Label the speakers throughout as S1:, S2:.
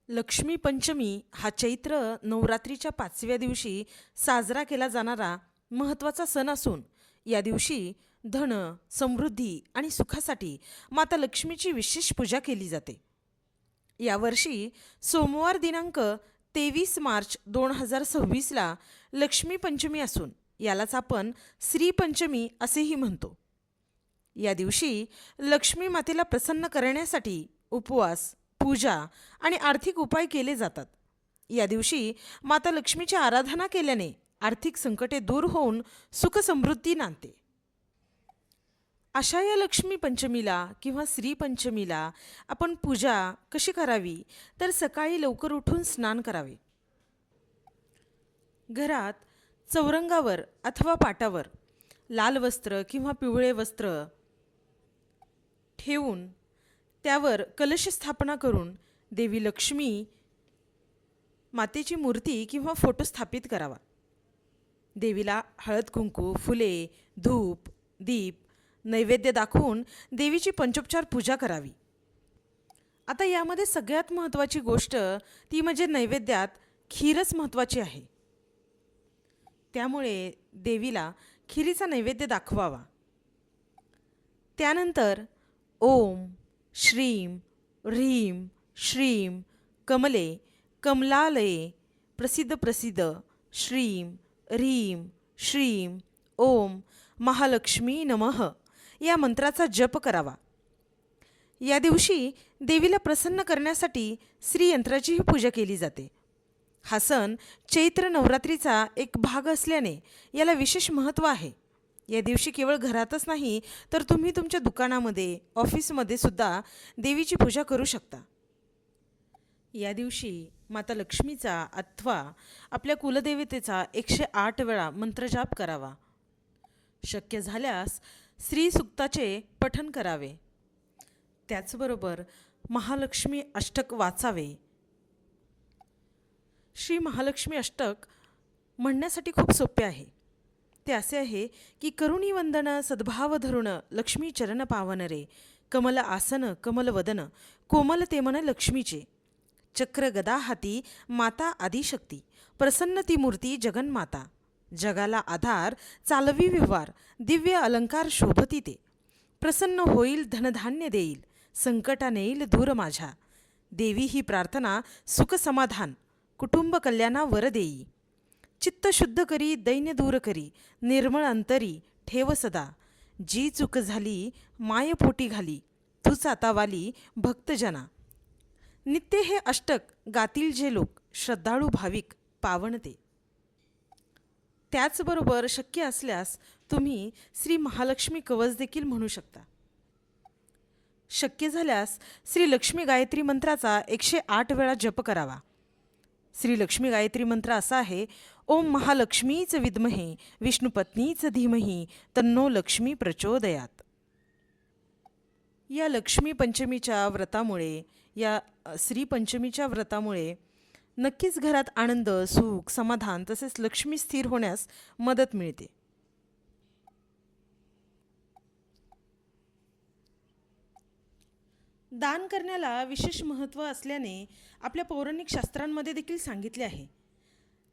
S1: लक्ष्मी पंचमी हा चैत्र नवरात्रीच्या 5व्या दिवशी साजरा केला जाणारा महत्त्वाचा सण असून या दिवशी धन, समृद्धी आणि सुखासाठी माता लक्ष्मीची विशेष पूजा केली जाते. यावर्षी सोमवार दिनांक 23 मार्च 2026ला लक्ष्मी पंचमी असून यालाच आपण श्री पंचमी असेही म्हणतो. या दिवशी लक्ष्मी मातेला प्रसन्न करण्यासाठी उपवास, पूजा आणि आर्थिक उपाय केले जातात. या दिवशी माता लक्ष्मीची आराधना केल्याने आर्थिक संकटे दूर होऊन सुख समृद्धी नांदते. अशा या लक्ष्मी पंचमीला किंवा श्री पंचमीला आपण पूजा कशी करावी तर सकाळी लवकर उठून स्नान करावे. घरात चौरंगावर अथवा पाटावर लाल वस्त्र किंवा पिवळे वस्त्र ठेवून त्यावर कलश स्थापना करून देवी लक्ष्मी मातेची मूर्ती किंवा फोटो स्थापित करावा. देवीला हळद कुंकू, फुले, धूप, दीप, नैवेद्य दाखवून देवीची पंचोपचार पूजा करावी. आता यामध्ये सगळ्यात महत्त्वाची गोष्ट ती म्हणजे नैवेद्यात खीरच महत्त्वाची आहे. त्यामुळे देवीला खिरीचा नैवेद्य दाखवावा. त्यानंतर ओम श्रीं ह्रीं श्रीं कमले कमलालये प्रसिद्ध प्रसिद्ध श्रीं ह्रीं श्रीं ओम महालक्ष्मी नमः या मंत्राचा जप करावा. या दिवशी देवीला प्रसन्न करण्यासाठी श्रीयंत्राचीही पूजा केली जाते. हा सण चैत्र नवरात्रीचा एक भाग असल्याने याला विशेष महत्त्व आहे. या दिवशी केवळ घरातच नाही तर तुम्ही तुमच्या दुकानामध्ये, ऑफिसमध्ये सुद्धा देवीची पूजा करू शकता. या दिवशी माता लक्ष्मीचा अथवा आपल्या कुलदेवतेचा 108 वेळा मंत्रजाप करावा. शक्य झाल्यास श्री सूक्ताचे पठण करावे. त्याचबरोबर महालक्ष्मी अष्टक वाचावे. श्री महालक्ष्मी अष्टक म्हणण्यासाठी खूप सोपे आहे. ते असे आहे की करुणी वंदन सद्भाव धरुण लक्ष्मी चरण पावन रे कमल आसन कमल वदन कोमल ते मन लक्ष्मीचे चक्र गदा हाती माता आदिशक्ती प्रसन्न ती मूर्ती जगन्माता जगाला आधार चालवी व्यवहार दिव्य अलंकार शोभती ते प्रसन्न होईल धनधान्य देईल संकटा नेईल दूर माझ्या देवी ही प्रार्थना सुख समाधान कुटुंब कल्याणा वर देई चित्त शुद्ध करी दैन्य दूर करी निर्मळ अंतरी ठेव सदा जी चूक झाली माय पोटी घाली तूच आता वाली भक्तजना नित्य हे अष्टक गातील जे लोक श्रद्धाळू भाविक पावणते. त्याचबरोबर शक्य असल्यास तुम्ही श्री महालक्ष्मी कवच देखील म्हणू शकता. शक्य झाल्यास श्री लक्ष्मी गायत्री मंत्राचा 108 वेळा जप करावा. श्री लक्ष्मी गायत्री मंत्र असा आहे, ओम महालक्ष्मीच विद्महे विष्णुपत्नीच धीमहि तन्नो लक्ष्मी प्रचोदयात. या लक्ष्मी पंचमीच्या व्रतामुळे, या श्री पंचमीच्या व्रतामुळे नक्कीच घरात आनंद, सुख, समाधान तसेच लक्ष्मी स्थिर होण्यास मदत मिळते. दान करण्याला विशेष महत्त्व असल्याने आपल्या पौराणिक शास्त्रांमध्ये देखील सांगितले आहे.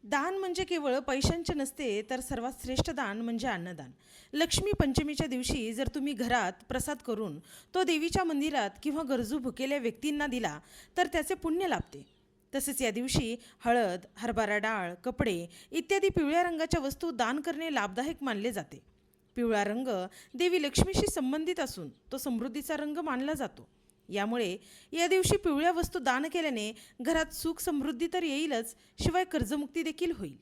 S1: दान म्हणजे केवळ पैशांचे नसते तर सर्वात श्रेष्ठ दान म्हणजे अन्नदान. लक्ष्मी पंचमीच्या दिवशी जर तुम्ही घरात प्रसाद करून तो देवीच्या मंदिरात किंवा गरजू भुकेल्या व्यक्तींना दिला तर त्याचे पुण्य लाभते. तसेच या दिवशी हळद, हरभरा डाळ, कपडे इत्यादी पिवळ्या रंगाच्या वस्तू दान करणे लाभदायक मानले जाते. पिवळा रंग देवी लक्ष्मीशी संबंधित असून तो समृद्धीचा रंग मानला जातो. यामुळे या दिवशी पिवळ्या वस्तू दान केल्याने घरात सुख समृद्धी तर येईलच, शिवाय कर्जमुक्ती देखील होईल.